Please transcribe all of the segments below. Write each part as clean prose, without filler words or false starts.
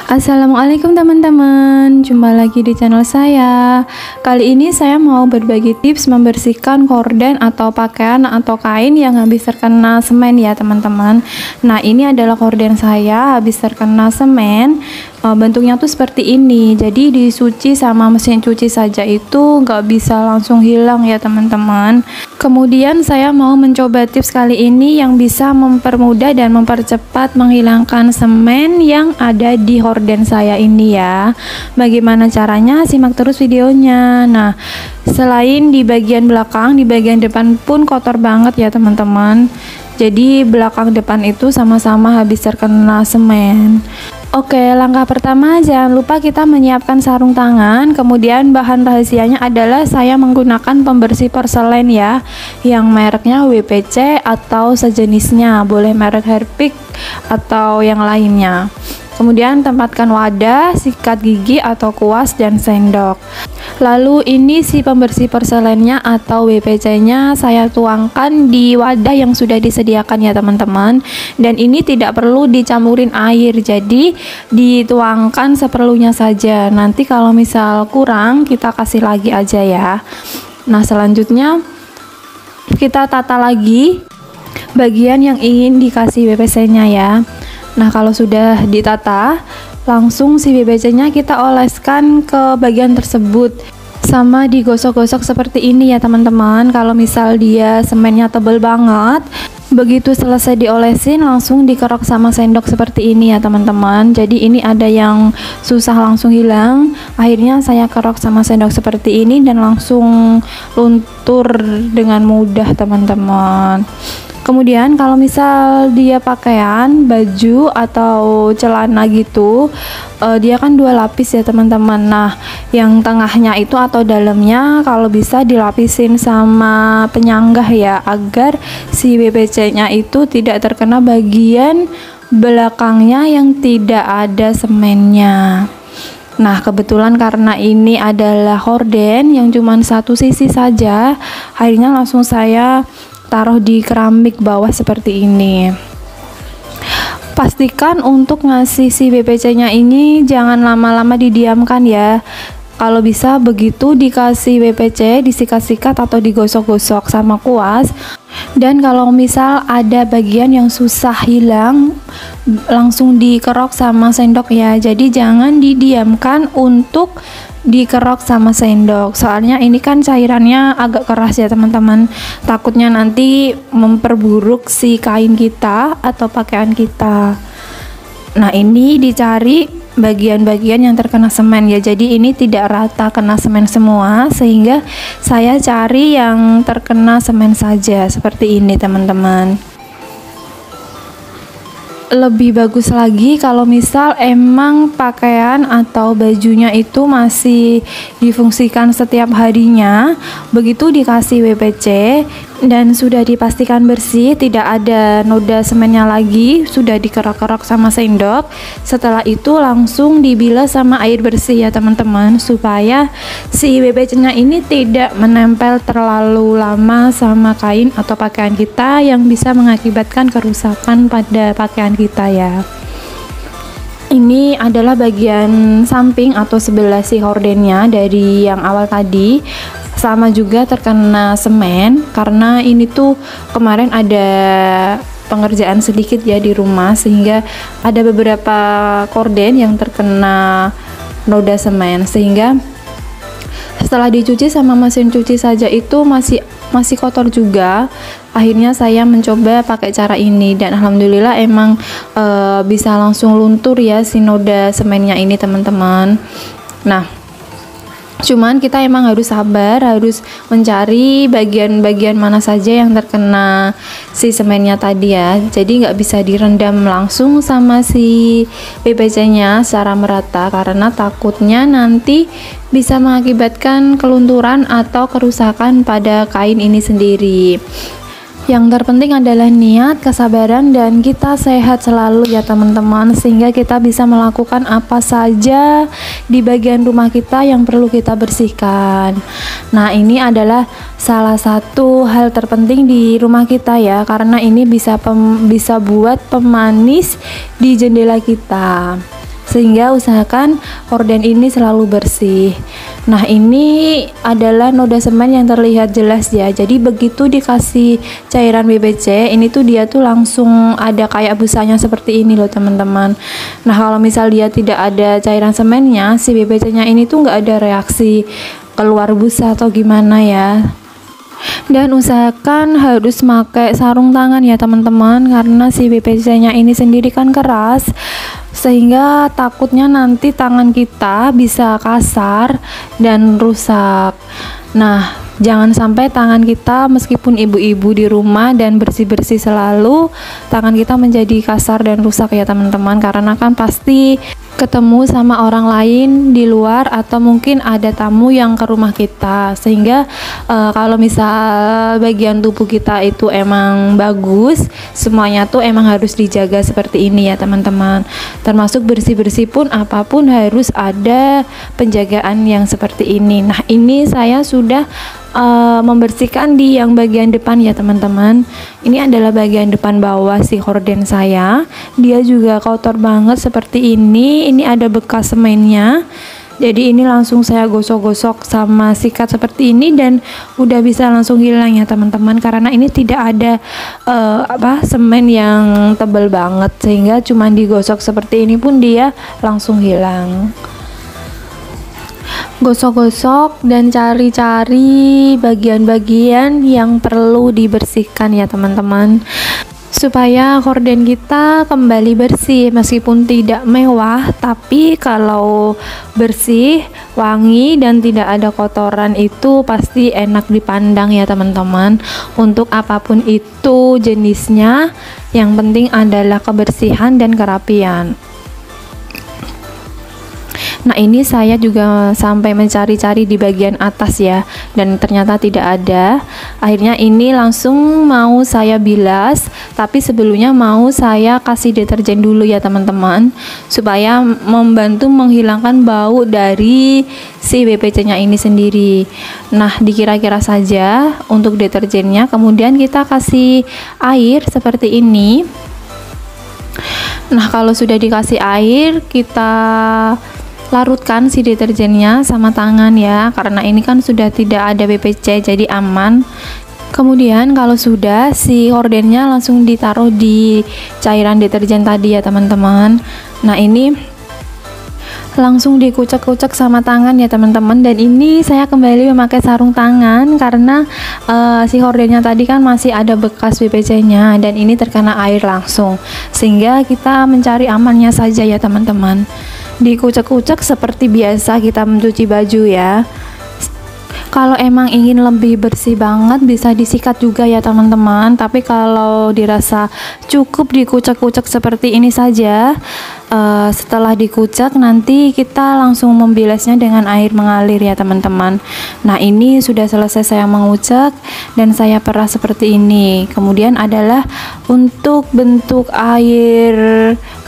Assalamualaikum teman-teman, jumpa lagi di channel saya. Kali ini saya mau berbagi tips membersihkan korden atau pakaian atau kain yang habis terkena semen ya teman-teman. Nah, ini adalah korden saya habis terkena semen. Bentuknya tuh seperti ini, jadi disuci sama mesin cuci saja itu nggak bisa langsung hilang ya teman-teman. Kemudian saya mau mencoba tips kali ini yang bisa mempermudah dan mempercepat menghilangkan semen yang ada di horden saya ini ya. Bagaimana caranya? Simak terus videonya. Nah, selain di bagian belakang, di bagian depan pun kotor banget ya teman-teman. Jadi belakang depan itu sama-sama habis terkena semen. Oke, langkah pertama jangan lupa kita menyiapkan sarung tangan. Kemudian bahan rahasianya adalah saya menggunakan pembersih porselen ya, yang mereknya WPC atau sejenisnya, boleh merek Harpic atau yang lainnya. Kemudian tempatkan wadah, sikat gigi atau kuas dan sendok. Lalu ini si pembersih porselennya atau WPC nya saya tuangkan di wadah yang sudah disediakan ya teman-teman. Dan ini tidak perlu dicampurin air, jadi dituangkan seperlunya saja. Nanti kalau misal kurang kita kasih lagi aja ya. Nah, selanjutnya kita tata lagi bagian yang ingin dikasih WPC nya ya. Nah, kalau sudah ditata, langsung si WPC-nya kita oleskan ke bagian tersebut sama digosok-gosok seperti ini ya teman-teman. Kalau misal dia semennya tebel banget, begitu selesai diolesin langsung dikerok sama sendok seperti ini ya teman-teman. Jadi ini ada yang susah langsung hilang, akhirnya saya kerok sama sendok seperti ini dan langsung luntur dengan mudah teman-teman. Kemudian kalau misal dia pakaian, baju atau celana gitu, dia kan dua lapis ya teman-teman. Nah, yang tengahnya itu atau dalamnya kalau bisa dilapisin sama penyanggah ya, agar si WPC-nya itu tidak terkena bagian belakangnya yang tidak ada semennya. Nah, kebetulan karena ini adalah horden yang cuma satu sisi saja, akhirnya langsung saya taruh di keramik bawah seperti ini. Pastikan untuk ngasih si WPC-nya ini jangan lama-lama didiamkan ya. Kalau bisa begitu dikasih WPC, disikat-sikat atau digosok-gosok sama kuas. Dan kalau misal ada bagian yang susah hilang, langsung dikerok sama sendok ya. Jadi jangan didiamkan untuk dikerok sama sendok, soalnya ini kan cairannya agak keras ya teman-teman, takutnya nanti memperburuk si kain kita atau pakaian kita. Nah, ini dicari bagian-bagian yang terkena semen ya, jadi ini tidak rata kena semen semua, sehingga saya cari yang terkena semen saja seperti ini teman-teman. Lebih bagus lagi kalau misal emang pakaian atau bajunya itu masih difungsikan setiap harinya, begitu dikasih WPC dan sudah dipastikan bersih, tidak ada noda semennya lagi, sudah dikerok-kerok sama sendok. Setelah itu langsung dibilas sama air bersih ya teman-teman, supaya si WPC-nya ini tidak menempel terlalu lama sama kain atau pakaian kita yang bisa mengakibatkan kerusakan pada pakaian kita ya. Ini adalah bagian samping atau sebelah si hordennya dari yang awal tadi, sama juga terkena semen karena ini tuh kemarin ada pengerjaan sedikit ya di rumah, sehingga ada beberapa korden yang terkena noda semen, sehingga setelah dicuci sama mesin cuci saja itu masih kotor juga. Akhirnya saya mencoba pakai cara ini dan alhamdulillah emang bisa langsung luntur ya si noda semennya ini teman-teman. Nah, cuman kita emang harus sabar, harus mencari bagian-bagian mana saja yang terkena si semennya tadi ya. Jadi nggak bisa direndam langsung sama si WPC-nya secara merata, karena takutnya nanti bisa mengakibatkan kelunturan atau kerusakan pada kain ini sendiri. Yang terpenting adalah niat, kesabaran, dan kita sehat selalu ya teman-teman, sehingga kita bisa melakukan apa saja di bagian rumah kita yang perlu kita bersihkan. Nah, ini adalah salah satu hal terpenting di rumah kita ya, karena ini bisa buat pemanis di jendela kita. sehingga usahakan horden ini selalu bersih. Nah, ini adalah noda semen yang terlihat jelas ya. Jadi begitu dikasih cairan BPC, ini tuh dia tuh langsung ada kayak busanya seperti ini loh teman-teman. Nah, kalau misal dia tidak ada cairan semennya, si BPC-nya ini tuh nggak ada reaksi keluar busa atau gimana ya. Dan usahakan harus pakai sarung tangan ya teman-teman, karena si BPC-nya ini sendiri kan keras, sehingga takutnya nanti tangan kita bisa kasar dan rusak. Nah, jangan sampai tangan kita meskipun ibu-ibu di rumah dan bersih-bersih selalu, tangan kita menjadi kasar dan rusak ya teman-teman, karena kan pasti ketemu sama orang lain di luar atau mungkin ada tamu yang ke rumah kita, sehingga kalau misal bagian tubuh kita itu emang bagus, semuanya tuh emang harus dijaga seperti ini ya teman-teman. Termasuk bersih-bersih pun apapun harus ada penjagaan yang seperti ini. Nah, ini saya sudah membersihkan di yang bagian depan ya teman-teman. Ini adalah bagian depan bawah si horden saya, dia juga kotor banget seperti ini. Ini ada bekas semennya, jadi ini langsung saya gosok-gosok sama sikat seperti ini dan udah bisa langsung hilang ya teman-teman, karena ini tidak ada semen yang tebal banget, sehingga cuma digosok seperti ini pun dia langsung hilang. Gosok-gosok dan cari-cari bagian-bagian yang perlu dibersihkan ya teman-teman, supaya horden kita kembali bersih. Meskipun tidak mewah, tapi kalau bersih, wangi, dan tidak ada kotoran itu pasti enak dipandang ya teman-teman. Untuk apapun itu jenisnya, yang penting adalah kebersihan dan kerapian. Nah, ini saya juga sampai mencari-cari di bagian atas ya, dan ternyata tidak ada. Akhirnya ini langsung mau saya bilas, tapi sebelumnya mau saya kasih deterjen dulu ya teman-teman, supaya membantu menghilangkan bau dari si BPC-nya ini sendiri. Nah, dikira-kira saja untuk deterjennya, kemudian kita kasih air seperti ini. Nah, kalau sudah dikasih air, kita larutkan si deterjennya sama tangan ya, karena ini kan sudah tidak ada BPC, jadi aman. Kemudian kalau sudah, si hordennya langsung ditaruh di cairan deterjen tadi ya teman-teman. Nah, ini langsung dikucek-kucek sama tangan ya teman-teman. Dan ini saya kembali memakai sarung tangan karena si hordennya tadi kan masih ada bekas BPC-nya, dan ini terkena air langsung, sehingga kita mencari amannya saja ya teman-teman. Dikucek-kucek seperti biasa kita mencuci baju ya. Kalau emang ingin lebih bersih banget bisa disikat juga ya teman-teman, tapi kalau dirasa cukup dikucek-kucek seperti ini saja, setelah dikucek nanti kita langsung membilasnya dengan air mengalir ya teman-teman. Nah, ini sudah selesai saya mengucek dan saya perah seperti ini. Kemudian adalah untuk bentuk air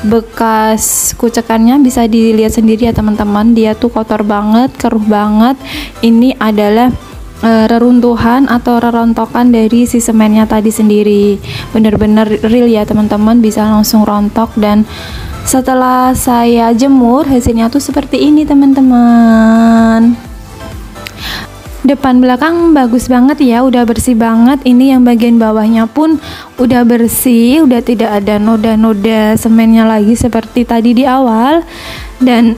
bekas kucekannya bisa dilihat sendiri ya teman-teman, dia tuh kotor banget, keruh banget. Ini adalah reruntuhan atau rerontokan dari si semennya tadi sendiri. Bener-bener real ya teman-teman, bisa langsung rontok. Dan setelah saya jemur, hasilnya tuh seperti ini teman-teman. Depan belakang bagus banget ya, udah bersih banget. Ini yang bagian bawahnya pun udah bersih, udah tidak ada noda-noda semennya lagi seperti tadi di awal. Dan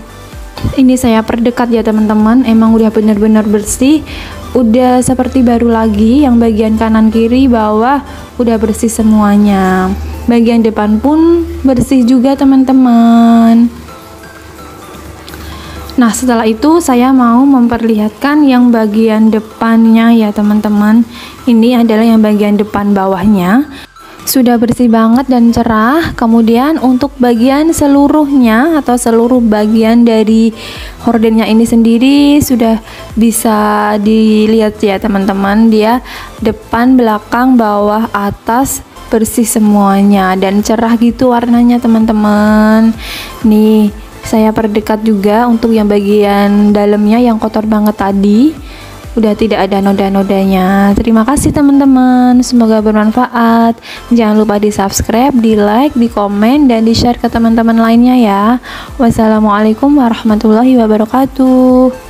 ini saya perdekat ya teman-teman, emang udah benar-benar bersih, udah seperti baru lagi. Yang bagian kanan kiri bawah udah bersih semuanya, bagian depan pun bersih juga teman-teman. Nah, setelah itu saya mau memperlihatkan yang bagian depannya ya teman-teman. Ini adalah yang bagian depan bawahnya, sudah bersih banget dan cerah. Kemudian untuk bagian seluruhnya atau seluruh bagian dari hordennya ini sendiri sudah bisa dilihat ya teman-teman, dia depan, belakang, bawah, atas bersih semuanya dan cerah gitu warnanya teman-teman. Nih, saya perdekat juga untuk yang bagian dalamnya yang kotor banget tadi. udah tidak ada noda-nodanya. Terima kasih teman-teman, semoga bermanfaat. Jangan lupa di subscribe, di like, di komen, dan di share ke teman-teman lainnya ya. Wassalamualaikum warahmatullahi wabarakatuh.